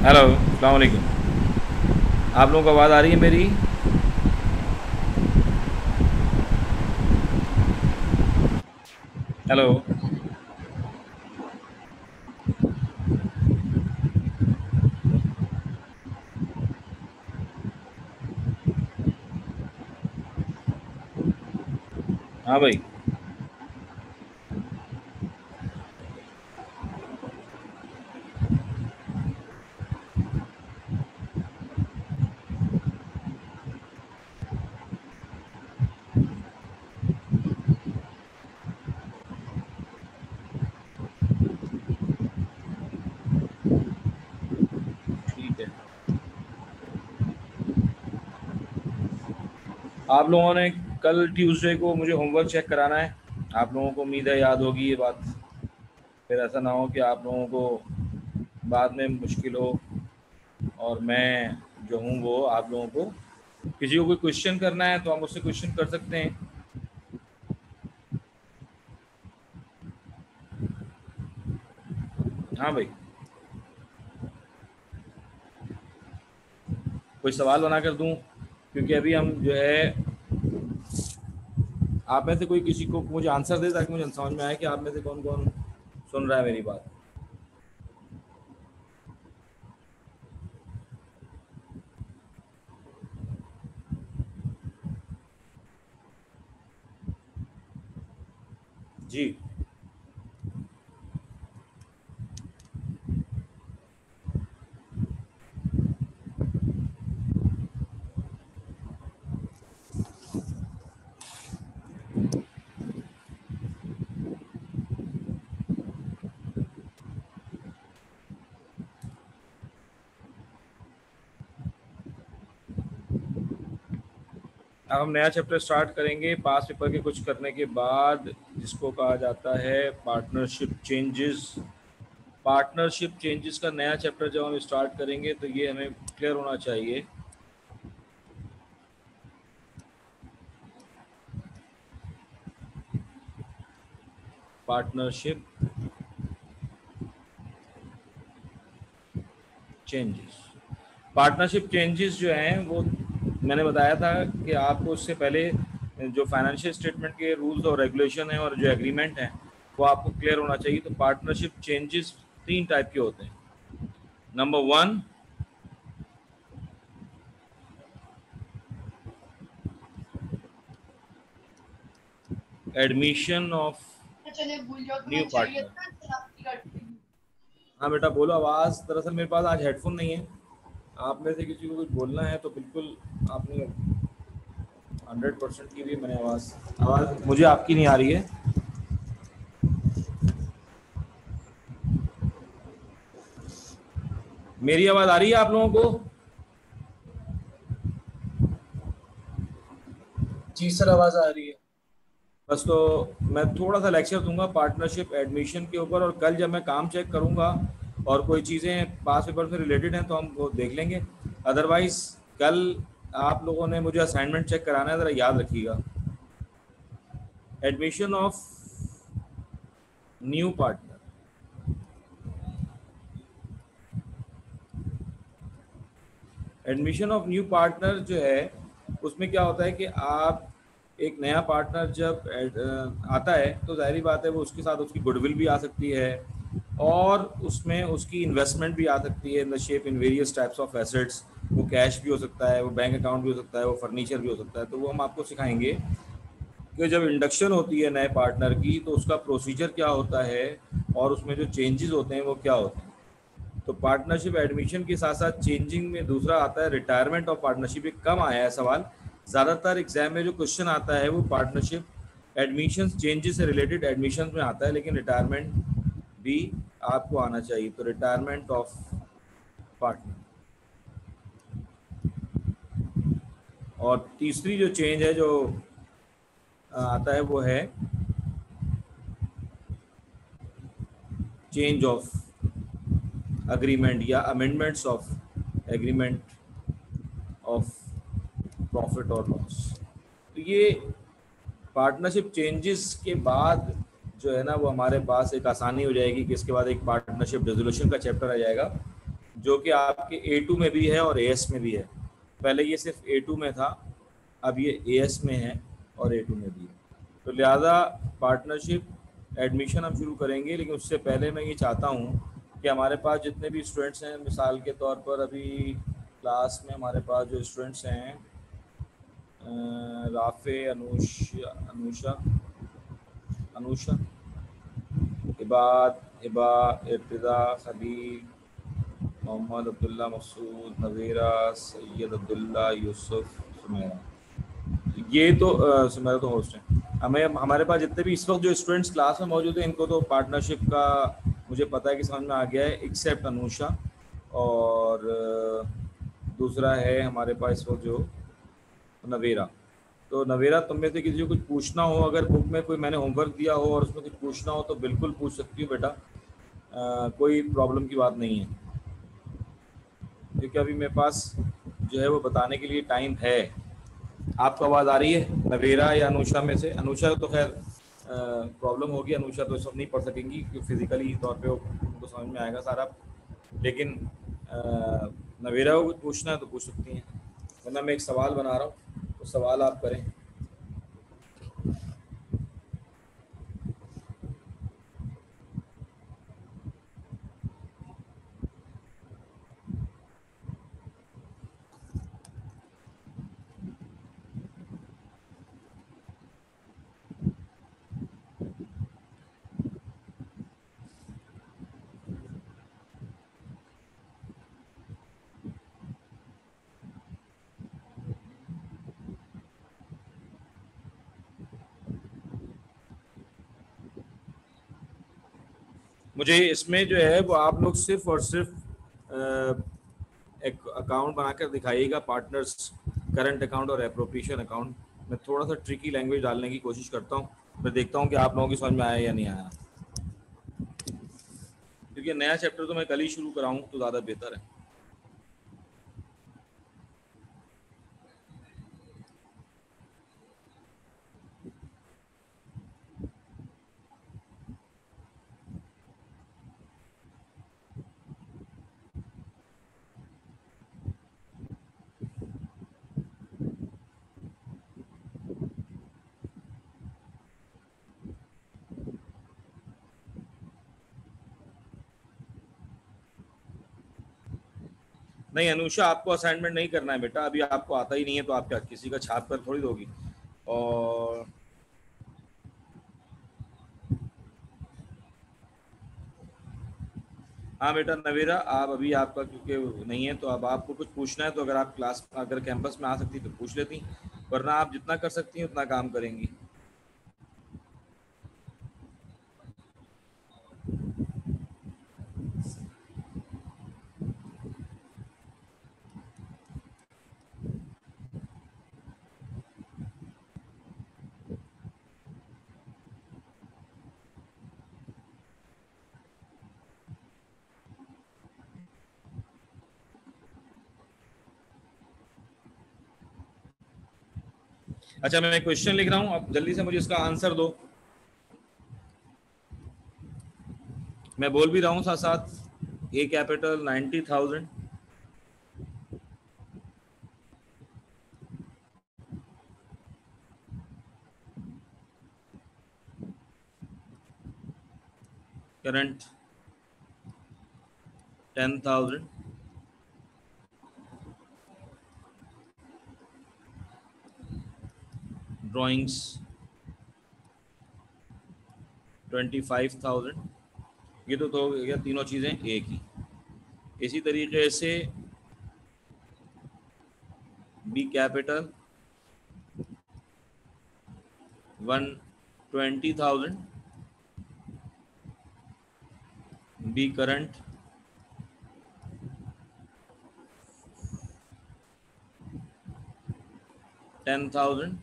Hello, अस्सलाम वालेकुम। आप लोगों को आवाज़ आ रही है मेरी? हेलो। हाँ भाई। ठीक है। आप लोगों ने कल ट्यूसडे को मुझे होमवर्क चेक कराना है। आप लोगों को उम्मीद है याद होगी ये बात। फिर ऐसा ना हो कि आप लोगों को बाद में मुश्किल हो और मैं जो हूँ वो आप लोगों को, किसी को कोई क्वेश्चन करना है तो आप मुझसे क्वेश्चन कर सकते हैं। हाँ भाई। कोई सवाल बना कर दूँ, क्योंकि अभी हम जो है, आप में से कोई किसी को मुझे आंसर दे ताकि मुझे समझ में आए कि आप में से कौन कौन सुन रहा है मेरी बात। जी। अब हम नया चैप्टर स्टार्ट करेंगे पास पेपर के कुछ करने के बाद, जिसको कहा जाता है पार्टनरशिप चेंजेस। पार्टनरशिप चेंजेस का नया चैप्टर जब हम स्टार्ट करेंगे तो ये हमें क्लियर होना चाहिए। Partnership changes. पार्टनरशिप चेंजेस जो हैं वो मैंने बताया था कि आपको उससे पहले जो फाइनेंशियल स्टेटमेंट के रूल्स और रेगुलेशन हैं और जो एग्रीमेंट हैं वो आपको क्लियर होना चाहिए। तो पार्टनरशिप चेंजेस तीन टाइप के होते हैं। Number one, admission of new partner. हाँ बेटा बोलो। आवाज़, दरअसल मेरे पास आज हेडफोन नहीं है। आप में से किसी को कुछ बोलना है तो बिल्कुल आपने 100% की भी मैंने आवाज़ आवाज़ मुझे आपकी नहीं आ रही है। मेरी आवाज़ आ रही है आप लोगों को? जी सर, आवाज आ रही है। बस तो मैं थोड़ा सा लेक्चर दूंगा पार्टनरशिप एडमिशन के ऊपर, और कल जब मैं काम चेक करूंगा और कोई चीज़ें पास पेपर से रिलेटेड हैं तो हम वो देख लेंगे। अदरवाइज कल आप लोगों ने मुझे असाइनमेंट चेक कराना है, ज़रा याद रखिएगा। Admission of new partner. Admission of new partner जो है उसमें क्या होता है कि आप एक नया पार्टनर जब आता है तो जाहिर बात है वो उसके साथ उसकी गुडविल भी आ सकती है, और उसमें उसकी इन्वेस्टमेंट भी आ सकती है in the shape in various types of assets. वो कैश भी हो सकता है, वो बैंक अकाउंट भी हो सकता है, वो फर्नीचर भी हो सकता है। तो वो हम आपको सिखाएंगे कि जब इंडक्शन होती है नए पार्टनर की तो उसका प्रोसीजर क्या होता है और उसमें जो चेंजेस होते हैं वो क्या होते हैं। तो पार्टनरशिप एडमिशन के साथ साथ चेंजिंग में दूसरा आता है रिटायरमेंट ऑफ पार्टनरशिप। एक कम आया है सवाल, ज़्यादातर एग्जाम में जो क्वेश्चन आता है वो पार्टनरशिप एडमिशन चेंजेस से रिलेटेड एडमिशन में आता है, लेकिन रिटायरमेंट भी आपको आना चाहिए। तो रिटायरमेंट ऑफ पार्टनर। और तीसरी जो चेंज है जो आता है वो है चेंज ऑफ अग्रीमेंट या amendments of agreement of profit और लॉस। तो ये पार्टनरशिप चेंजेस के बाद जो है ना वो हमारे पास एक आसानी हो जाएगी कि इसके बाद एक पार्टनरशिप रेजोल्यूशन का चैप्टर आ जाएगा, जो कि आपके A2 में भी है और AS में भी है। पहले ये सिर्फ A2 में था, अब ये AS में है और A2 में भी है। तो लिहाजा पार्टनरशिप एडमिशन हम शुरू करेंगे, लेकिन उससे पहले मैं ये चाहता हूँ कि हमारे पास जितने भी स्टूडेंट्स हैं, मिसाल के तौर पर अभी क्लास में हमारे पास जो स्टूडेंट्स हैं, राफे, अनुषा अनुषा, इबाद, हिबा, इर्तिज़ा, खलील, मोहम्मद, अब्दुल्ला, मसूद, नवीरा, सैयद अब्दुल्ला, यूसुफ, सुमेरा। ये तो सुमेरा तो होस्ट है। हमें हमारे पास जितने भी इस वक्त जो स्टूडेंट्स क्लास में मौजूद हैं, इनको तो पार्टनरशिप का मुझे पता है कि समझ में आ गया है, एक्सेप्ट अनुषा। और दूसरा है हमारे पास इस वक्त जो नवेरा। तो नवेरा, तुम में से किसी को कुछ पूछना हो, अगर बुक में कोई मैंने होमवर्क दिया हो और उसमें कुछ पूछना हो तो बिल्कुल पूछ सकती हूँ बेटा, कोई प्रॉब्लम की बात नहीं है, क्योंकि अभी मेरे पास जो है वो बताने के लिए टाइम है। आपको आवाज़ आ रही है नवेरा या अनुषा में से? अनुषा तो खैर प्रॉब्लम होगी, अनुषा तो सब नहीं पढ़ सकेंगी क्योंकि फिजिकली तौर पे उनको समझ में आएगा सारा, लेकिन नवेरा को कुछ पूछना है तो पूछ सकती हैं, वरना मैं एक सवाल बना रहा हूँ तो सवाल आप करें। मुझे इसमें जो है वो आप लोग सिर्फ और सिर्फ एक अकाउंट बनाकर दिखाइएगा, पार्टनर्स करंट अकाउंट और एप्रोप्रिएशन अकाउंट। मैं थोड़ा सा ट्रिकी लैंग्वेज डालने की कोशिश करता हूँ, मैं देखता हूँ कि आप लोगों की समझ में आया या नहीं आया, क्योंकि नया चैप्टर तो मैं कल ही शुरू कराऊँ तो ज़्यादा बेहतर है। नहीं अनुषा, आपको असाइनमेंट नहीं करना है बेटा, अभी आपको आता ही नहीं है तो आप क्या किसी का छाप कर थोड़ी दोगी। और हाँ बेटा नवीरा, आप अभी आपका क्योंकि नहीं है तो अब आपको कुछ पूछना है तो अगर आप क्लास अगर कैंपस में आ सकती तो पूछ लेती, वरना आप जितना कर सकती हैं उतना काम करेंगी। अच्छा, मैं क्वेश्चन लिख रहा हूँ, अब जल्दी से मुझे इसका आंसर दो। मैं बोल भी रहा हूँ साथ साथ, ए कैपिटल 90,000, करंट 10,000, ड्राइंग्स 25,000। ये तो गया तीनों चीज़ें एक ही। इसी तरीके से बी कैपिटल 120,000, बी करंट 10,000,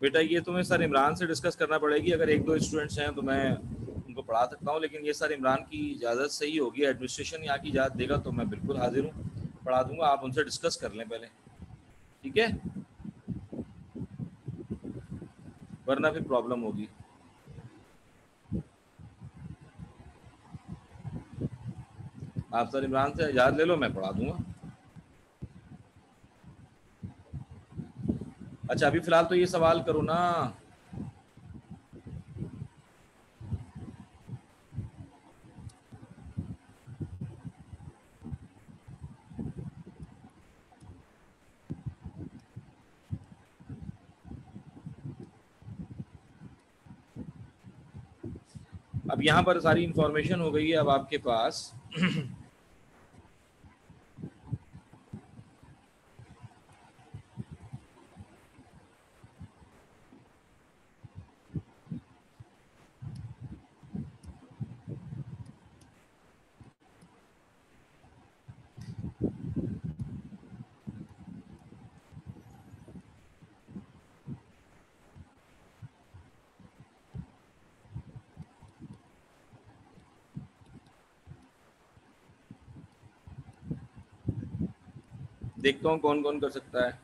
बेटा ये तुम्हें सर इमरान से डिस्कस करना पड़ेगी, अगर एक दो स्टूडेंट्स हैं तो मैं उनको पढ़ा सकता हूँ, लेकिन ये सर इमरान की इजाज़त से ही होगी। एडमिनिस्ट्रेशन यहाँ की इजाज़त देगा तो मैं बिल्कुल हाजिर हूँ, पढ़ा दूंगा। आप उनसे डिस्कस कर लें पहले, ठीक है, वरना फिर प्रॉब्लम होगी। आप सर इमरान से इजाज़त ले लो, मैं पढ़ा दूंगा। अच्छा अभी फ़िलहाल तो ये सवाल करो ना। अब यहाँ पर सारी इंफॉर्मेशन हो गई है अब आपके पास। देखता हूँ कौन कौन कर सकता है।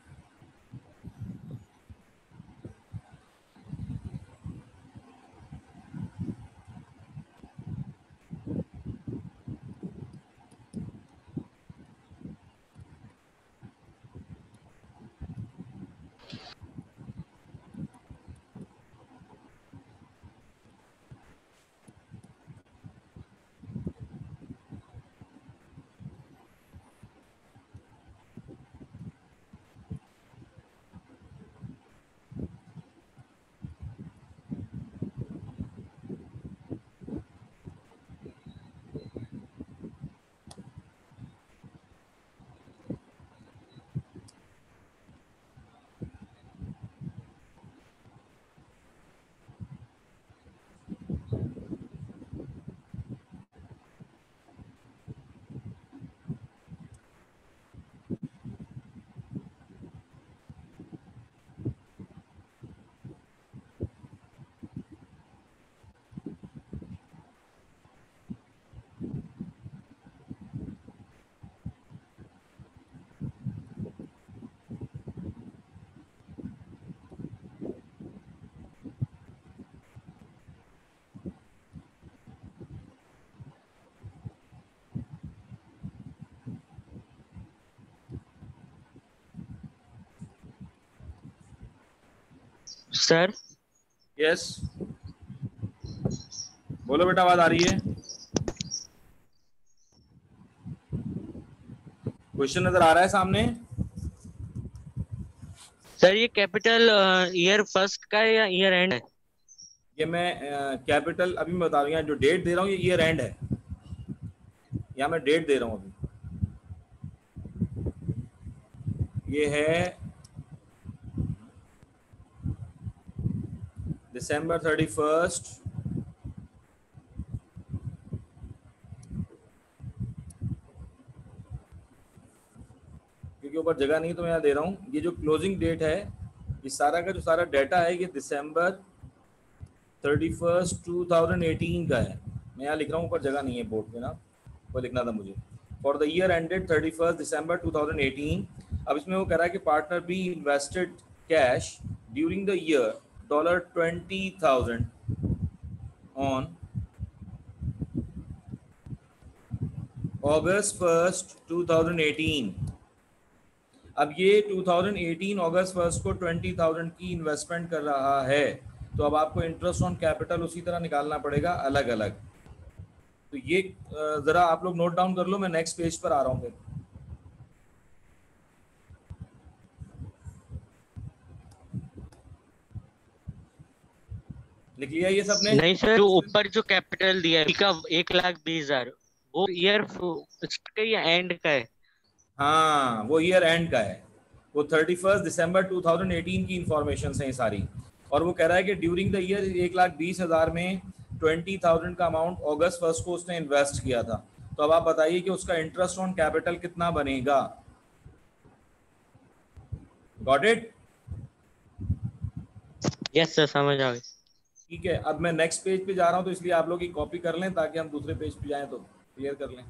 सर यस बोलो बेटा, आवाज आ रही है? क्वेश्चन नजर आ रहा है सामने? सर ये कैपिटल ईयर फर्स्ट का है या ईयर एंड है? ये मैं कैपिटल अभी मैं बता रहा हूँ, जो डेट दे रहा हूँ ये ईयर एंड है। यहाँ मैं डेट दे रहा हूँ अभी, ये है December 31st, क्योंकि ऊपर जगह नहीं तो मैं यहाँ दे रहा हूँ। ये जो क्लोजिंग डेट है, ये सारा का जो सारा डाटा है ये December 31st 2018 का है। मैं यहाँ लिख रहा हूँ, ऊपर जगह नहीं है बोर्ड पे ना, वो लिखना था मुझे। For the year ended 31st December 2018। अब इसमें वो कह रहा है कि partner be invested cash during the year $20,000 on August 1st 2018। अब ये 2018 अगस्त 1 को 20,000 की इन्वेस्टमेंट कर रहा है, तो अब आपको इंटरेस्ट ऑन कैपिटल उसी तरह निकालना पड़ेगा अलग अलग। तो ये जरा आप लोग नोट डाउन कर लो, मैं नेक्स्ट पेज पर आ रहा हूँ फिर। लिख लिया ये सबने? नहीं सर, जो ऊपर जो कैपिटल दिया है का 1,20,000 वो ईयर का या एंड का है? हाँ वो ईयर एंड का है, वो 31 दिसंबर 2018 की इंफॉर्मेशन है सारी। और वो कह रहा है कि ड्यूरिंग द ईयर 1,20,000 में 20,000 का अमाउंट अगस्त 1 को उसने इन्वेस्ट किया था। तो अब आप बताइए कि उसका इंटरेस्ट ऑन कैपिटल कितना बनेगा। Got it? यस सर, समझ आ गई। ठीक है, अब मैं नेक्स्ट पेज पे जा रहा हूँ, तो इसलिए आप लोग की कॉपी कर लें ताकि हम दूसरे पेज पे जाएं तो क्लियर कर लें।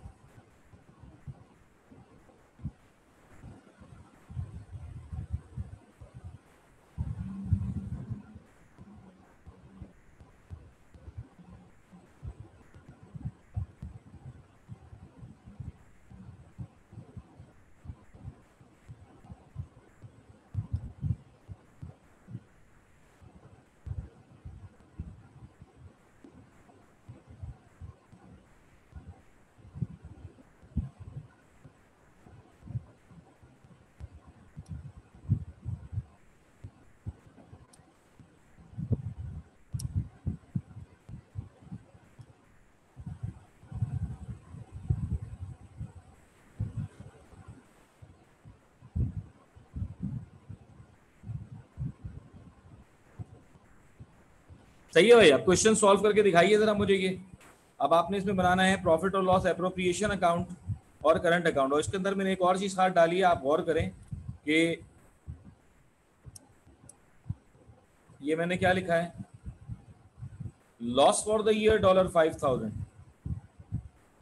सही है भैया, क्वेश्चन सॉल्व करके दिखाइए जरा मुझे ये। अब आपने इसमें बनाना है प्रॉफिट और लॉस एप्रोप्रिएशन अकाउंट और करंट अकाउंट, और इसके अंदर मैंने एक और चीज खास डाली है, आप गौर करें कि ये मैंने क्या लिखा है, लॉस फॉर द ईयर $5,000।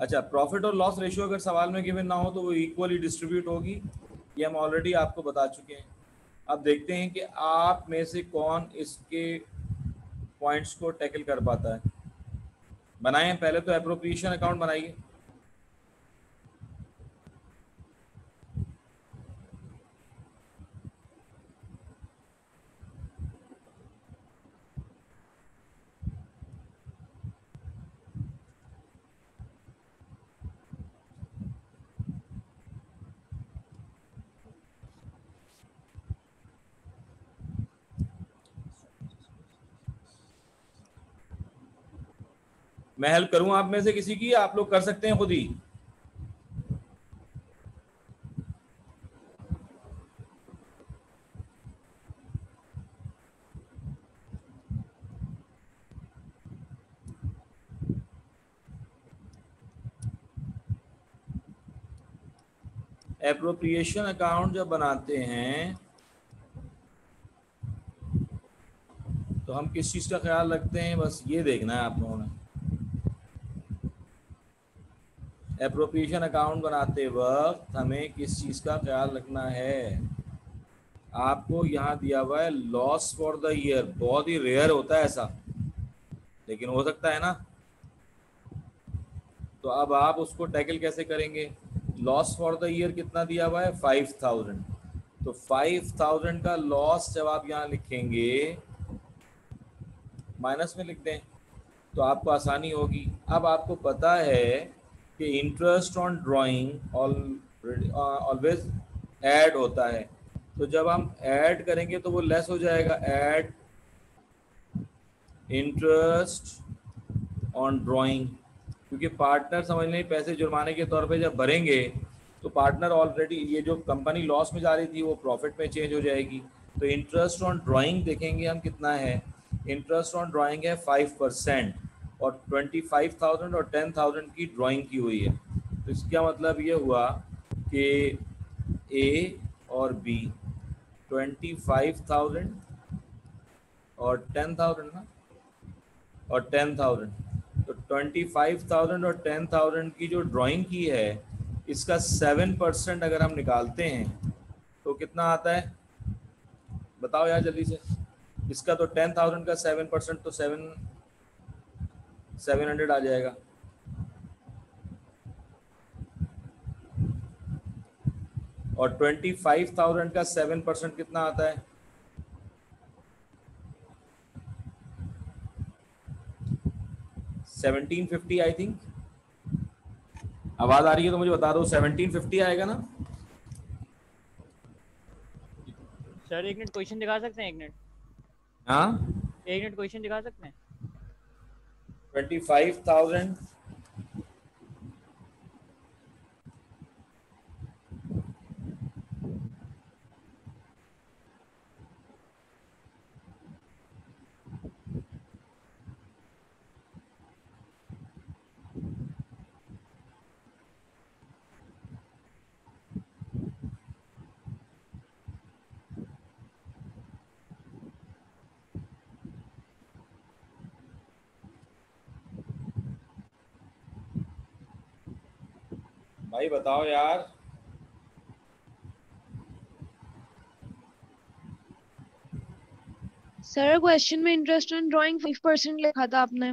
अच्छा, प्रॉफिट और लॉस रेशियो अगर सवाल में गिवन ना हो तो वो इक्वली डिस्ट्रीब्यूट होगी, ये हम ऑलरेडी आपको बता चुके हैं। अब देखते हैं कि आप में से कौन इसके पॉइंट्स को टैकल कर पाता है। बनाएं, पहले तो एप्रोप्रिएशन अकाउंट बनाइए। मैं हेल्प करूं आप में से किसी की, आप लोग कर सकते हैं खुद ही? एप्रोप्रिएशन अकाउंट जब बनाते हैं तो हम किस चीज का ख्याल रखते हैं, बस ये देखना है आप लोगों ने। एप्रोप्रिएशन अकाउंट बनाते वक्त हमें किस चीज का ख्याल रखना है, आपको यहाँ दिया हुआ है लॉस फॉर द ईयर। बहुत ही रेयर होता है ऐसा, लेकिन हो सकता है ना। तो अब आप उसको टैकल कैसे करेंगे? लॉस फॉर द ईयर कितना दिया हुआ है? 5,000। तो 5,000 का लॉस जब आप यहाँ लिखेंगे, माइनस में लिख दें तो आपको आसानी होगी। अब आपको पता है कि interest on drawing always add होता है, तो जब हम ऐड करेंगे तो वो लेस हो जाएगा। ऐड इंटरेस्ट ऑन ड्राइंग, क्योंकि पार्टनर समझ लें पैसे जुर्माने के तौर पे जब भरेंगे तो पार्टनर ऑलरेडी, ये जो कंपनी लॉस में जा रही थी वो प्रॉफिट में चेंज हो जाएगी। तो इंटरेस्ट ऑन ड्राइंग देखेंगे हम कितना है। इंटरेस्ट ऑन ड्राइंग है 5%, और 25,000 और 10,000 की ड्राइंग की हुई है। तो इसका मतलब ये हुआ कि ए और बी 25,000 और 10,000 ना, और 10,000, तो 25,000 और 10,000 की जो ड्राइंग की है, इसका 7% अगर हम निकालते हैं तो कितना आता है बताओ यार जल्दी से। इसका तो 10,000 का 7% तो 700 आ जाएगा। और 25,000 का 7% कितना आता है? 1750 आई थिंक। आवाज आ रही है तो मुझे बता दो, 1750 आएगा ना? सर एक मिनट क्वेश्चन दिखा सकते हैं? एक मिनट, हाँ, एक मिनट क्वेश्चन दिखा सकते हैं? 25,000 भाई बताओ यार। सर क्वेश्चन में इंटरेस्ट ऑन ड्राइंग 5% लिखा था आपने।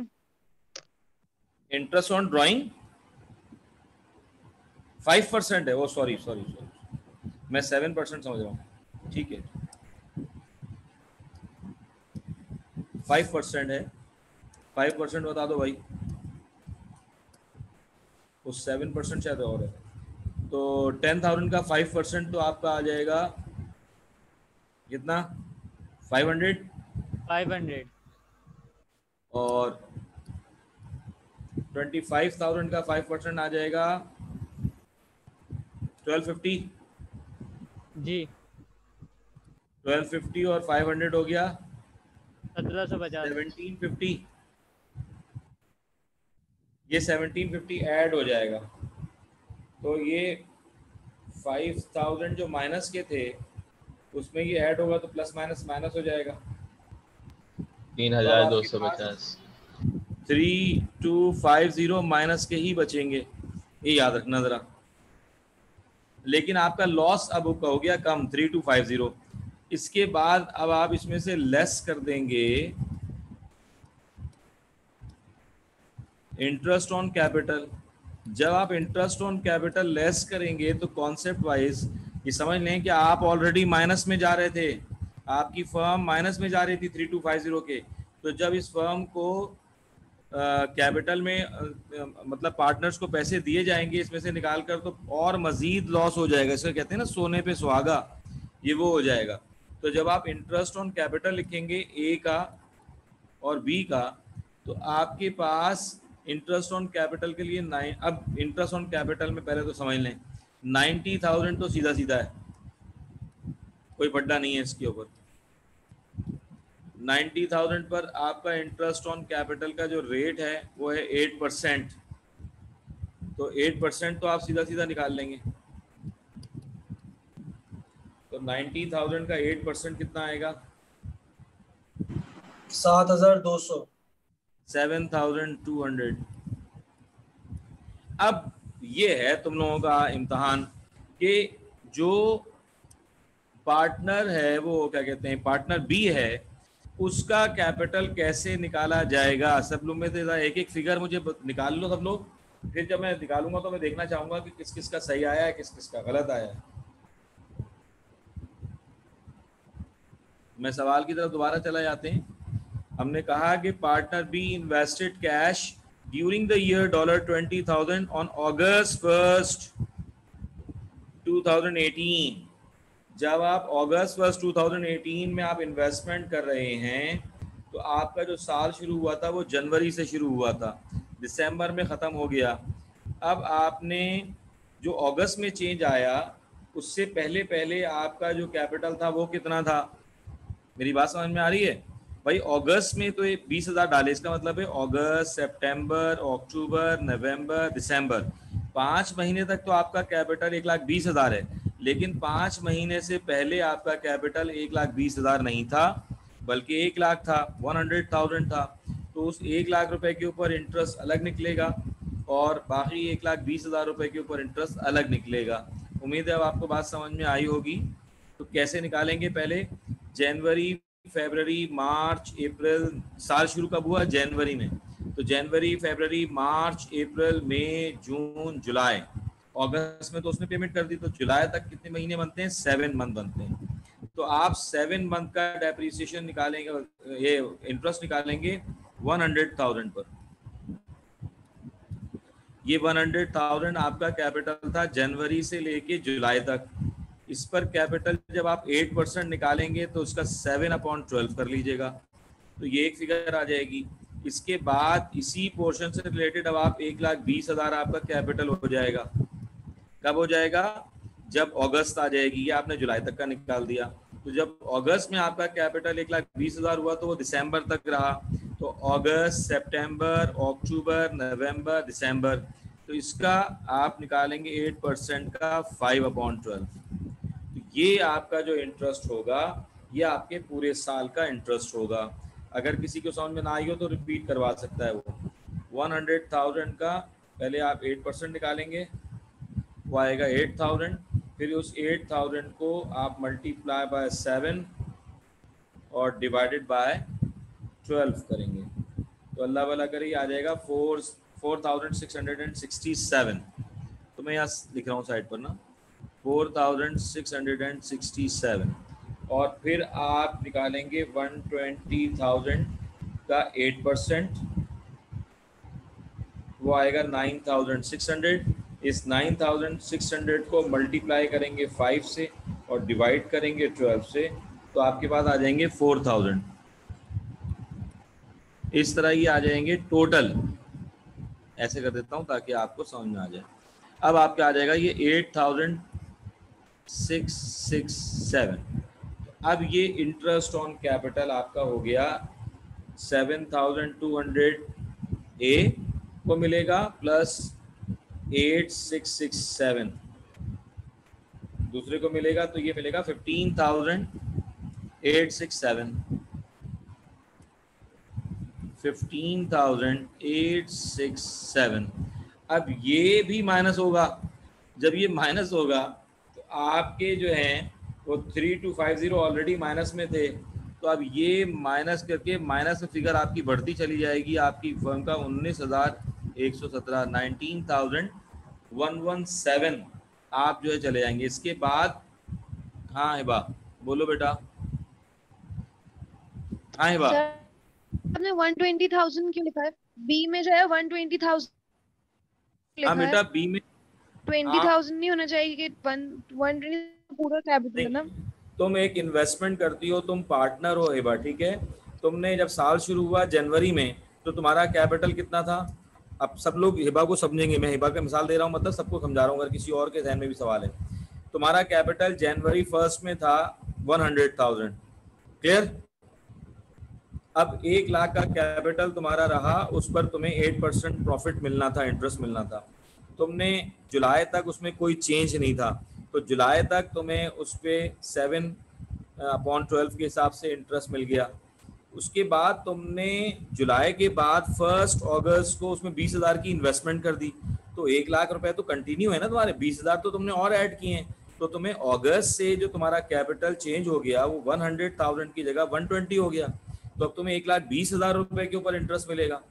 इंटरेस्ट ऑन ड्राइंग 5% है। वो सॉरी सॉरी सॉरी, मैं 7% समझ रहा हूँ। ठीक है, 5% है। 5% बता दो भाई। वो 7% शायद और है। तो 10,000 का 5% तो आपका आ जाएगा कितना? 500। 500। और 25,000 का 5% आ जाएगा 1250। जी 1250 और 500 हो गया 1750। 1750। ये 1750 ऐड हो जाएगा। तो ये 5,000 जो माइनस के थे उसमें ये ऐड होगा तो प्लस माइनस माइनस हो जाएगा। तो अब आपके पास 3250। 3250 माइनस के ही बचेंगे, ये याद रखना जरा। लेकिन आपका लॉस अब हो गया कम 3250। इसके बाद अब आप इसमें से लेस कर देंगे इंटरेस्ट ऑन कैपिटल। जब आप इंटरेस्ट ऑन कैपिटल लेस करेंगे तो कॉन्सेप्ट वाइज ये समझ लें कि आप ऑलरेडी माइनस में जा रहे थे, आपकी फर्म माइनस में जा रही थी 3250 के। तो जब इस फर्म को कैपिटल में मतलब पार्टनर्स को पैसे दिए जाएंगे इसमें से निकाल कर, तो और मजीद लॉस हो जाएगा। इसको कहते हैं ना सोने पे सुहागा, ये वो हो जाएगा। तो जब आप इंटरेस्ट ऑन कैपिटल लिखेंगे ए का और बी का, तो आपके पास इंटरेस्ट ऑन कैपिटल के लिए अब इंटरेस्ट ऑन कैपिटल में पहले तो समझ लें 90,000 तो सीधा सीधा है, कोई पड्डा नहीं है इसके ऊपर। 90,000 पर आपका इंटरेस्ट ऑन कैपिटल का जो रेट है वो है 8%। तो 8% तो आप सीधा सीधा निकाल लेंगे। तो 90,000 का 8% कितना आएगा? 7,200। 7,200। अब ये है तुम लोगों का इम्तहान कि जो पार्टनर है वो क्या कहते हैं, पार्टनर बी है, उसका कैपिटल कैसे निकाला जाएगा। सब लोग में से एक एक फिगर मुझे निकाल लो सब लोग, फिर जब मैं निकालूंगा तो मैं देखना चाहूंगा कि किस किस का सही आया है, किस किस का गलत आया है। मैं सवाल की तरफ दोबारा चला जाते हैं। हमने कहा कि partner be invested cash during the year $20,000 on August 1st 2018। जब आप August 1st 2018 में आप इन्वेस्टमेंट कर रहे हैं तो आपका जो साल शुरू हुआ था वो जनवरी से शुरू हुआ था, दिसंबर में ख़त्म हो गया। अब आपने जो अगस्त में चेंज आया उससे पहले पहले आपका जो कैपिटल था वो कितना था? मेरी बात समझ में आ रही है भाई? अगस्त में तो 20,000 डाले, इसका मतलब है अगस्त, सितंबर, अक्टूबर, नवंबर, दिसंबर, 5 महीने तक तो आपका कैपिटल 1,20,000 है। लेकिन 5 महीने से पहले आपका कैपिटल 1,20,000 नहीं था बल्कि 1 लाख था, 100,000 था। तो उस 1 लाख रुपए के ऊपर इंटरेस्ट अलग निकलेगा और बाकी 1,20,000 रुपए के ऊपर इंटरेस्ट अलग निकलेगा। उम्मीद है अब आपको बात समझ में आई होगी। तो कैसे निकालेंगे? पहले जनवरी, फरवरी, मार्च, अप्रैल, साल शुरू कब हुआ? जनवरी में। तो जनवरी, फरवरी, मार्च, अप्रैल, मई, जून, जुलाई, अगस्त में तो उसने पेमेंट कर दी, तो जुलाई तक कितने महीने बनते हैं? 7 मंथ बनते हैं। तो आप 7 मंथ का डेप्रिसिएशन निकालेंगे, ये इंटरेस्ट निकालेंगे 100,000 पर। ये 100,000 आपका कैपिटल था जनवरी से लेके जुलाई तक। इस पर कैपिटल जब आप 8% निकालेंगे तो उसका 7/12 कर लीजिएगा, तो ये एक फिगर आ जाएगी। इसके बाद इसी पोर्शन से रिलेटेड अब आप 1,20,000 आपका कैपिटल हो जाएगा। कब हो जाएगा? जब अगस्त आ जाएगी। ये आपने जुलाई तक का निकाल दिया। तो जब अगस्त में आपका कैपिटल 1,20,000 हुआ तो वो दिसंबर तक रहा। तो अगस्त, सितंबर, अक्टूबर, नवंबर, दिसंबर, तो इसका आप निकालेंगे 8% का 5/12। तो ये आपका जो इंटरेस्ट होगा ये आपके पूरे साल का इंटरेस्ट होगा। अगर किसी को समझ में ना आई हो तो रिपीट करवा सकता है वो। 100,000 का पहले आप 8% निकालेंगे, वो आएगा 8000। फिर उस 8000 को आप मल्टीप्लाई बाय 7 और डिवाइडेड बाय 12 करेंगे तो अल्लाह वाला करे आ जाएगा 4667। तो मैं यहाँ लिख रहा हूँ साइड पर ना 4667। और फिर आप निकालेंगे 120,000 का 8%, वो आएगा 9600। इस 9600 को मल्टीप्लाई करेंगे 5 से और डिवाइड करेंगे 12 से तो आपके पास आ जाएंगे 4000। इस तरह ये आ जाएंगे टोटल। ऐसे कर देता हूँ ताकि आपको समझ में आ जाए। अब आपके आ जाएगा ये 8667। अब ये इंटरेस्ट ऑन कैपिटल आपका हो गया 7200 ए को मिलेगा प्लस 8667 दूसरे को मिलेगा तो ये मिलेगा 15,867। 15,867। अब ये भी माइनस होगा। जब ये माइनस होगा तो आपके जो हैं वो 3250 ऑलरेडी माइनस में थे तो अब ये माइनस करके माइनस में फिगर आपकी बढ़ती चली जाएगी। आपकी फर्म का 19,117 19,117 आप जो है चले जाएंगे। इसके बाद हाँ हिबा बोलो बेटा। हाँ हिबा सर आपने 120,000 क्यों लिखा है? बी में जो है 120,000 लिखा हाँ बेटा है। बी में 20,000 नहीं होना चाहिए कि 120 पूरा कैपिटल है ना। तुम एक इन्वेस्टमेंट करती हो, तुम पार्टनर हो हिबा, ठीक है। तुमने जब साल शुरू हुआ जनवरी में तो तुम्हारा कैपिटल कितना था? अब सब लोग हिबा को समझेंगे, मैं हिबा का मिसाल दे रहा हूँ, मतलब सबको समझा रहा हूँ, अगर किसी और के ध्यान में भी सवाल है। तुम्हारा कैपिटल जनवरी 1 में था 100,000, क्लियर। अब 1 लाख का कैपिटल तुम्हारा रहा, उस पर तुम्हें 8% प्रॉफिट मिलना था, इंटरेस्ट मिलना था। तुमने जुलाई तक उसमें कोई चेंज नहीं था तो जुलाई तक तुम्हें उस पर 7/12 के हिसाब से इंटरेस्ट मिल गया। उसके बाद तुमने जुलाई के बाद 1 अगस्त को उसमें 20,000 की इन्वेस्टमेंट कर दी तो 1 लाख रुपए तो कंटिन्यू है ना तुम्हारे, 20,000 तो तुमने और ऐड किए हैं। तो तुम्हें अगस्त से जो तुम्हारा कैपिटल चेंज हो गया वो 100,000 की जगह 120 हो गया। तो अब तुम्हें 1,20,000 रुपए के ऊपर इंटरेस्ट मिलेगा।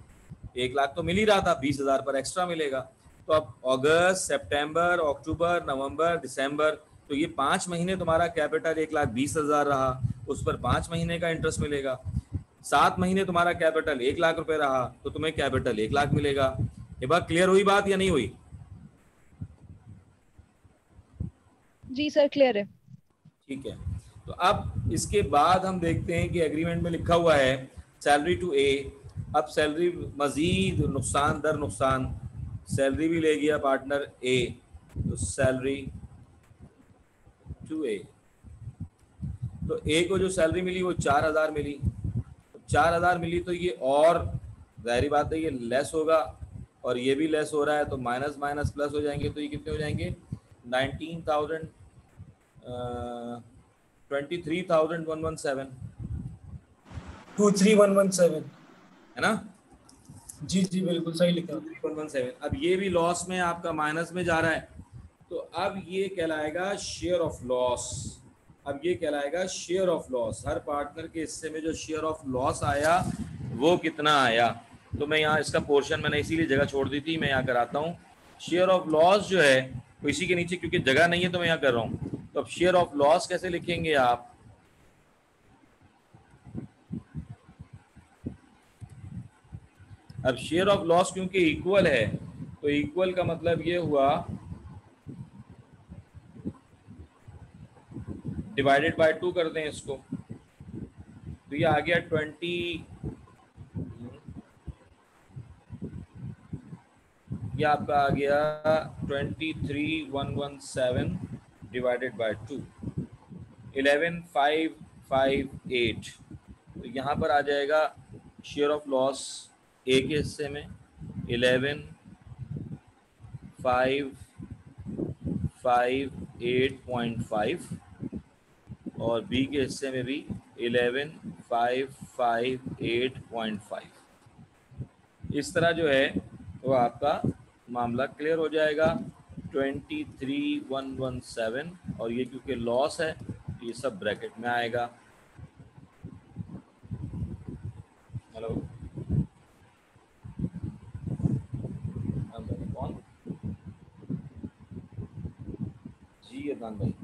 1 लाख तो मिल ही रहा था, 20,000 पर एक्स्ट्रा मिलेगा। तो अब अगस्त, सितंबर, अक्टूबर, नवंबर, दिसंबर, तो ये 5 महीने तुम्हारा कैपिटल 1,20,000 रहा, उस पर 5 महीने का इंटरेस्ट मिलेगा। 7 महीने तुम्हारा कैपिटल 1 लाख रुपए रहा तो तुम्हें कैपिटल 1 लाख मिलेगा। ये बात क्लियर हुई बात या नहीं हुई? जी सर क्लियर है। ठीक है। तो अब इसके बाद हम देखते हैं कि एग्रीमेंट में लिखा हुआ है सैलरी टू ए। अब सैलरी मजीद नुकसान दर नुकसान, सैलरी भी ले गया पार्टनर ए, तो सैलरी टू ए। तो ए को जो सैलरी मिली वो 4,000 मिली, 4,000 मिली तो ये और जाहिर बात है ये लेस होगा और ये भी लेस हो रहा है तो माइनस माइनस प्लस हो जाएंगे। तो ये कितने हो जाएंगे? 19,000 23,117 23,117 है ना? जी जी बिल्कुल सही लिखा। 117। अब ये भी लॉस में आपका माइनस में जा रहा है तो अब ये कहलाएगा शेयर ऑफ लॉस। अब ये कहलाएगा share of loss. Her partner के हिस्से में जो शेयर ऑफ लॉस आया वो कितना आया। तो मैं यहाँ इसका पोर्शन मैंने इसीलिए जगह छोड़ दी थी, मैं यहाँ कराता हूँ। शेयर ऑफ लॉस जो है वो इसी के नीचे, क्योंकि जगह नहीं है तो मैं यहाँ कर रहा हूँ। तो अब शेयर ऑफ लॉस कैसे लिखेंगे आप? अब शेयर ऑफ लॉस क्योंकि इक्वल है तो इक्वल का मतलब ये हुआ डिवाइडेड बाय 2 कर दें इसको तो ये आ गया 20, ये आपका आ गया 23,117 डिवाइडेड बाय 2 11,558। तो यहाँ पर आ जाएगा शेयर ऑफ लॉस ए के हिस्से में 11,558.5 और बी के हिस्से में भी 11,558.5। इस तरह जो है वो आपका मामला क्लियर हो जाएगा। 23,117 और ये क्योंकि लॉस है ये सब ब्रैकेट में आएगा। हेलो कौन जी अदनान भाई।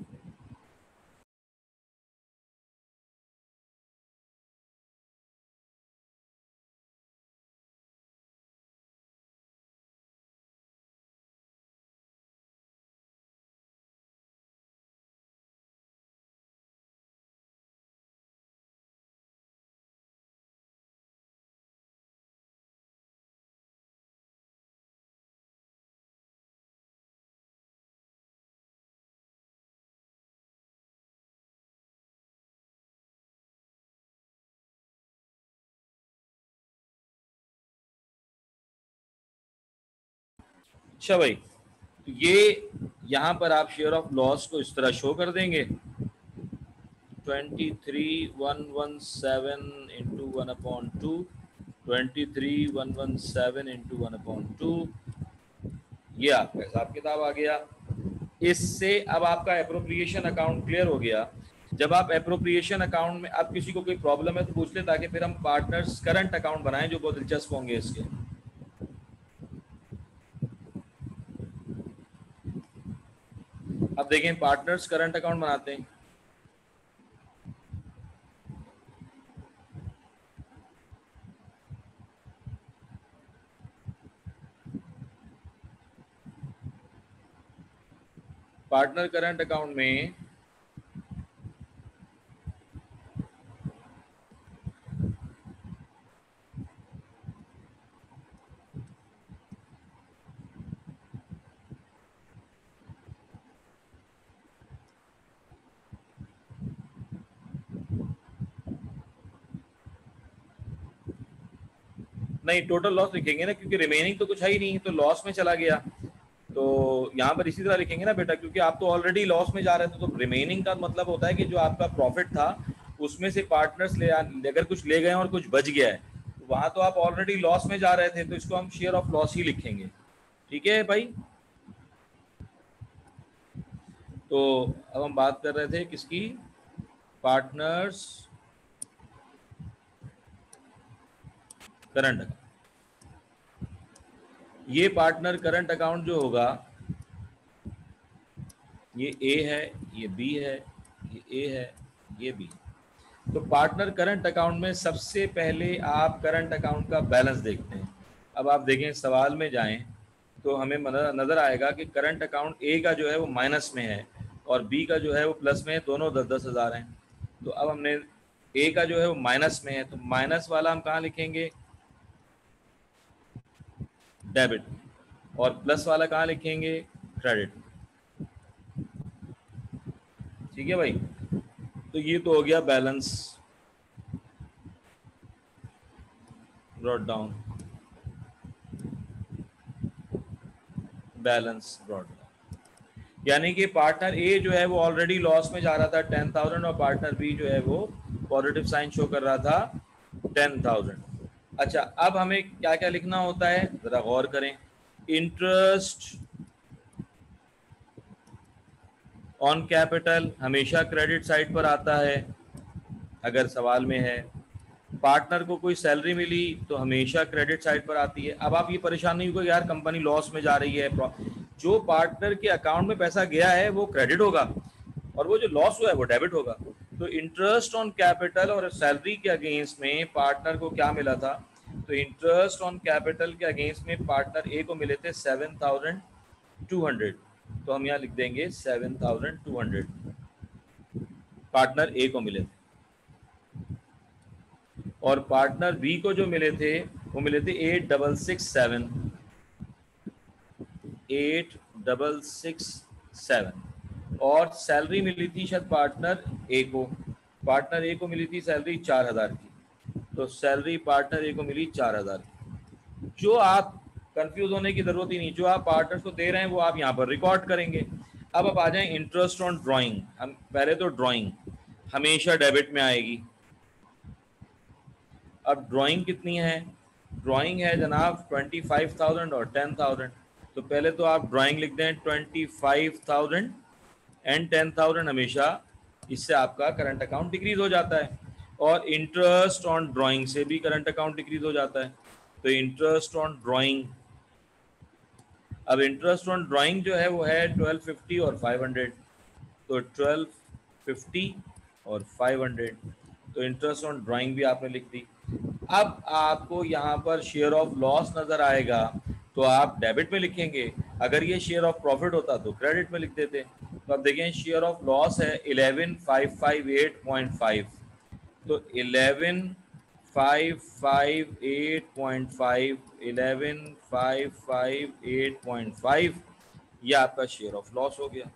अच्छा भाई, तो ये यहाँ पर आप शेयर ऑफ लॉस को इस तरह शो कर देंगे 23,117 इंटू 1/2, 23,117 इंटू 1/2, ये आपका हिसाब किताब आ गया। इससे अब आपका एप्रोप्रिएशन अकाउंट क्लियर हो गया। जब आप एप्रोप्रिएशन अकाउंट में, अब किसी को कोई प्रॉब्लम है तो पूछ ले, ताकि फिर हम पार्टनर्स करंट अकाउंट बनाएं जो बहुत दिलचस्प होंगे इसके। अब देखें पार्टनर्स करंट अकाउंट बनाते हैं। पार्टनर करंट अकाउंट में नहीं टोटल लॉस लिखेंगे ना, क्योंकि रिमेनिंग तो कुछ है ही नहीं, तो लॉस में चला गया। तो यहाँ पर इसी तरह लिखेंगे ना बेटा, क्योंकि आप तो ऑलरेडी लॉस में जा रहे थे। तो रिमेनिंग का मतलब होता है कि जो आपका प्रॉफिट था उसमें से पार्टनर्स अगर कुछ ले गए और कुछ बच गया है, तो वहां तो आप ऑलरेडी लॉस में जा रहे थे, तो इसको हम शेयर ऑफ लॉस ही लिखेंगे। ठीक है भाई। तो अब हम बात कर रहे थे किसकी, पार्टनर्स करंट अकाउंट। ये पार्टनर करंट अकाउंट जो होगा, ये ए है, ये बी है, ये ए है, ये बी। तो पार्टनर करंट अकाउंट में सबसे पहले आप करंट अकाउंट का बैलेंस देखते हैं। अब आप देखें सवाल में जाएं तो हमें नजर आएगा कि करंट अकाउंट ए का जो है वो माइनस में है और बी का जो है वो प्लस में है, दोनों 10-10 हज़ार हैं। तो अब हमने ए का जो है वो माइनस में है, तो माइनस वाला हम कहाँ लिखेंगे, डेबिट, और प्लस वाला कहाँ लिखेंगे, क्रेडिट। ठीक है भाई। तो ये तो हो गया balance brought down, balance brought down. यानी कि पार्टनर ए जो है वो ऑलरेडी लॉस में जा रहा था 10,000 और पार्टनर बी जो है वो पॉजिटिव साइन शो कर रहा था 10,000। अच्छा, अब हमें क्या क्या लिखना होता है जरा गौर करें। इंटरेस्ट ऑन कैपिटल हमेशा क्रेडिट साइड पर आता है अगर सवाल में है। पार्टनर को कोई सैलरी मिली तो हमेशा क्रेडिट साइड पर आती है। अब आप ये परेशान नहीं होगा यार कंपनी लॉस में जा रही है, जो पार्टनर के अकाउंट में पैसा गया है वो क्रेडिट होगा और वो जो लॉस हुआ है वो डेबिट होगा। तो इंटरेस्ट ऑन कैपिटल और सैलरी के अगेंस्ट में पार्टनर को क्या मिला था, तो इंटरेस्ट ऑन कैपिटल के अगेंस्ट में पार्टनर ए को मिले थे 7,200। तो हम यहाँ लिख देंगे 7,200 पार्टनर ए को मिले थे। और पार्टनर बी को जो मिले थे वो मिले थे 8,667 और सैलरी मिली थी शायद पार्टनर ए को मिली थी सैलरी 4,000 की। तो सैलरी पार्टनर ए को मिली 4,000 की। जो आप कंफ्यूज होने की जरूरत ही नहीं, जो आप पार्टनर्स को दे रहे हैं वो आप यहाँ पर रिकॉर्ड करेंगे। अब आप आ जाएं इंटरेस्ट ऑन ड्राइंग। हम पहले तो ड्राइंग हमेशा डेबिट में आएगी। अब ड्राइंग कितनी है, ड्राइंग है जनाब 25,000 और 10,000। तो तो पहले तो आप ड्राइंग लिख दें 25,000 एंड 10,000 हमेशा, इससे आपका करंट अकाउंट डिक्रीज हो जाता है। और इंटरेस्ट ऑन ड्राइंग से भी करंट अकाउंट डिक्रीज हो जाता है। तो इंटरेस्ट ऑन ड्राइंग, अब इंटरेस्ट ऑन ड्राइंग जो है वो है 1250 और 500, तो 1250 और 500, तो इंटरेस्ट ऑन ड्राइंग भी आपने लिख दी। अब आपको यहाँ पर शेयर ऑफ लॉस नजर आएगा, तो आप डेबिट में लिखेंगे। अगर ये शेयर ऑफ प्रॉफिट होता तो क्रेडिट में लिख देते। तो अब देखें शेयर ऑफ लॉस है 11,558.5, तो 11,558.5, 11,558.5 ये आपका शेयर ऑफ लॉस हो गया।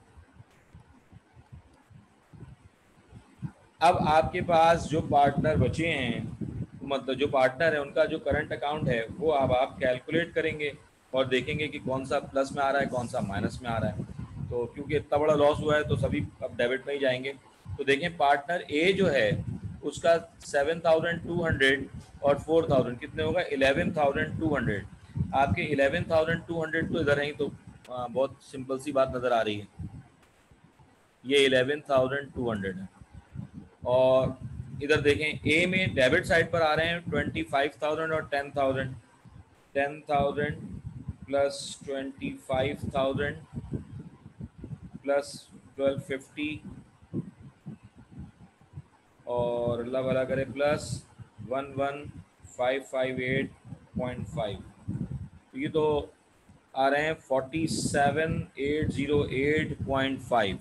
अब आपके पास जो पार्टनर बचे हैं, मतलब जो पार्टनर है उनका जो करंट अकाउंट है वो अब आप कैलकुलेट करेंगे और देखेंगे कि कौन सा प्लस में आ रहा है कौन सा माइनस में आ रहा है। तो क्योंकि इतना बड़ा लॉस हुआ है तो सभी अब डेबिट में ही जाएंगे। तो देखें पार्टनर ए जो है उसका 7,200 और 4,000 कितने होगा 11,200। आपके 11,200 तो इधर है ही, तो बहुत सिंपल सी बात नज़र आ रही है, ये 11,200 है। और इधर देखें ए में डेबिट साइड पर आ रहे हैं 25,000 और 10,000, 10,000 प्लस 25,000 प्लस 1250 और अल्लाह भला करे प्लस 11,558.5, तो ये तो आ रहे हैं 47,808.5,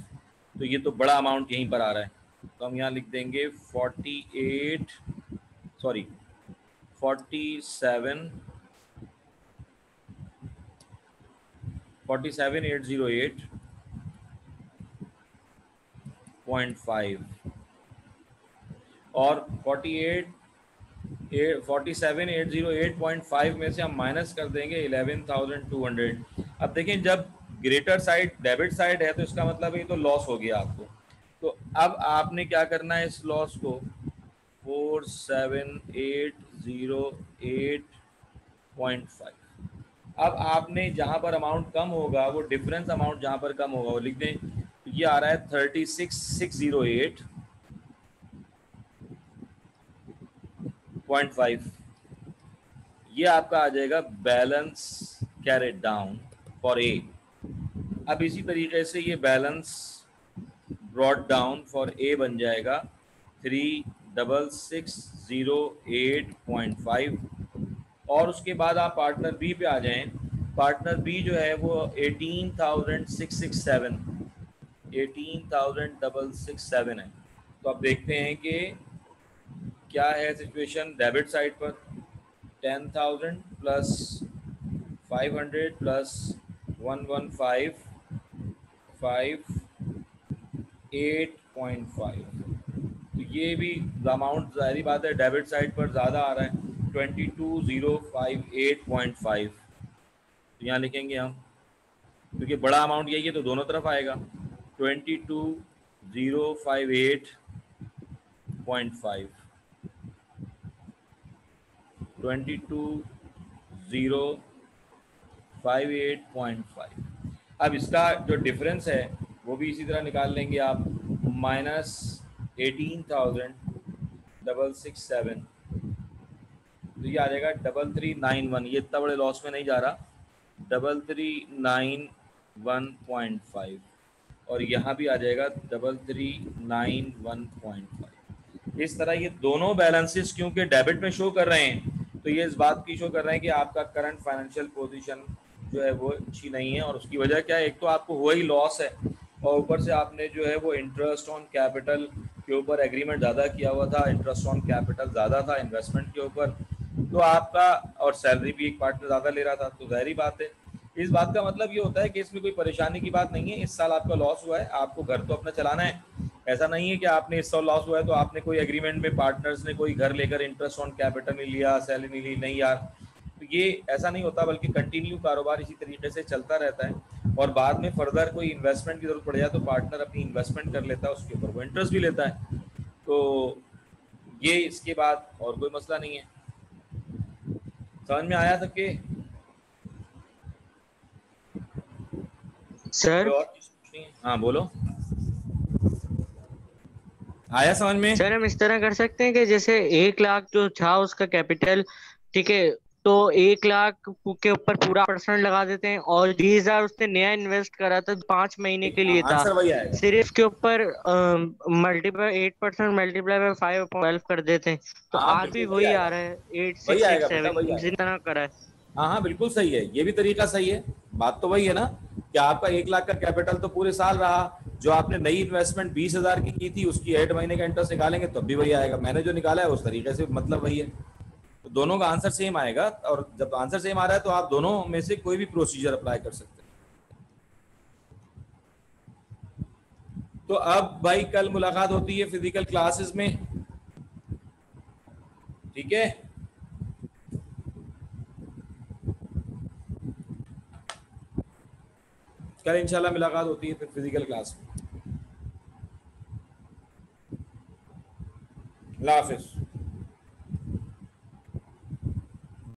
तो ये तो बड़ा अमाउंट यहीं पर आ रहा है। तो हम यहाँ लिख देंगे 47,808.5 और 47,808.5 में से हम माइनस कर देंगे 11,200। अब देखें जब ग्रेटर साइड डेबिट साइड है तो इसका मतलब ये तो लॉस हो गया आपको। तो अब आपने क्या करना है, इस लॉस को 47,808.5, अब आपने जहां पर अमाउंट कम होगा वो डिफरेंस अमाउंट जहां पर कम होगा वो लिख दें। तो ये आ रहा है 36,608.5, ये आपका आ जाएगा balance carried down for a. अब इसी तरीके से ये balance brought down for a बन जाएगा 36,608.5। और उसके बाद आप पार्टनर बी पे आ जाएं। पार्टनर बी जो है वो 18,667 है। तो आप देखते हैं कि क्या है सिचुएशन डेबिट साइड पर 10,000 प्लस 500 प्लस 115,508.5, तो ये भी अमाउंट ज़ाहिर बात है डेबिट साइड पर ज़्यादा आ रहा है 22,058.5। तो यहाँ लिखेंगे हम, क्योंकि बड़ा अमाउंट यही है तो दोनों तरफ आएगा 22,058.5, 22,058.5। अब इसका जो डिफरेंस है वो भी इसी तरह निकाल लेंगे आप, माइनस 18,667, तो ये आ जाएगा 3391। ये इतना बड़े लॉस में नहीं जा रहा, 3391.5 और यहाँ भी आ जाएगा 3391.5। इस तरह ये दोनों बैलेंसेस क्योंकि डेबिट में शो कर रहे हैं तो ये इस बात की शो कर रहे हैं कि आपका करंट फाइनेंशियल पोजीशन जो है वो अच्छी नहीं है। और उसकी वजह क्या है, एक तो आपको हुआ ही लॉस है और ऊपर से आपने जो है वो इंटरेस्ट ऑन कैपिटल के ऊपर एग्रीमेंट ज़्यादा किया हुआ था, इंटरेस्ट ऑन कैपिटल ज़्यादा था इन्वेस्टमेंट के ऊपर, तो आपका और सैलरी भी एक पार्टनर ज़्यादा ले रहा था। तो ज़ाहिर बात है इस बात का मतलब ये होता है कि इसमें कोई परेशानी की बात नहीं है। इस साल आपका लॉस हुआ है, आपको घर तो अपना चलाना है। ऐसा नहीं है कि आपने इस साल लॉस हुआ है तो आपने कोई एग्रीमेंट में पार्टनर्स ने कोई घर लेकर इंटरेस्ट ऑन कैपिटल नहीं लिया, सैलरी नहीं ली, नहीं यार, तो ये ऐसा नहीं होता, बल्कि कंटिन्यू कारोबार इसी तरीके से चलता रहता है। और बाद में फर्दर कोई इन्वेस्टमेंट की जरूरत पड़ जाए तो पार्टनर अपनी इन्वेस्टमेंट कर लेता है, उसके ऊपर वो इंटरेस्ट भी लेता है। तो ये इसके बाद और कोई मसला नहीं है। समझ में आया सबके? सर हाँ बोलो, आया समझ में? सर हम इस तरह कर सकते हैं कि जैसे 1 लाख जो था उसका कैपिटल, ठीक है, तो 1 लाख के ऊपर पूरा परसेंट लगा देते हैं, और 20,000 उसने नया इन्वेस्ट करा था 5 महीने के लिए था, आंसर वही आएगा। सिर्फ के ऊपर मल्टीप्लाई 8% मल्टीप्लाई बाय 5/12 कर देते हैं, तो हाँ, आज भी बिल्कुल वही वही आ आएगा। रहा है वही आएगा बेटा, 8667 वही आएगा। इसी तरह करा है। हाँ हाँ बिल्कुल सही है, ये भी तरीका सही है। बात तो वही है ना कि आपका 1 लाख का कैपिटल तो पूरे साल रहा, जो आपने नई इन्वेस्टमेंट 20,000 की थी उसकी 8 महीने का इंटरेस्ट निकालेंगे तब भी वही आएगा। मैंने जो निकाला है उस तरीके से मतलब वही है, तो दोनों का आंसर सेम आएगा। और जब आंसर सेम आ रहा है तो आप दोनों में से कोई भी प्रोसीजर अप्लाई कर सकते हैं। तो अब भाई कल मुलाकात होती है फिजिकल क्लासेस में, ठीक है? कल इंशाल्लाह मुलाकात होती है फिर फिजिकल क्लास में। अल्लाह हाफिज।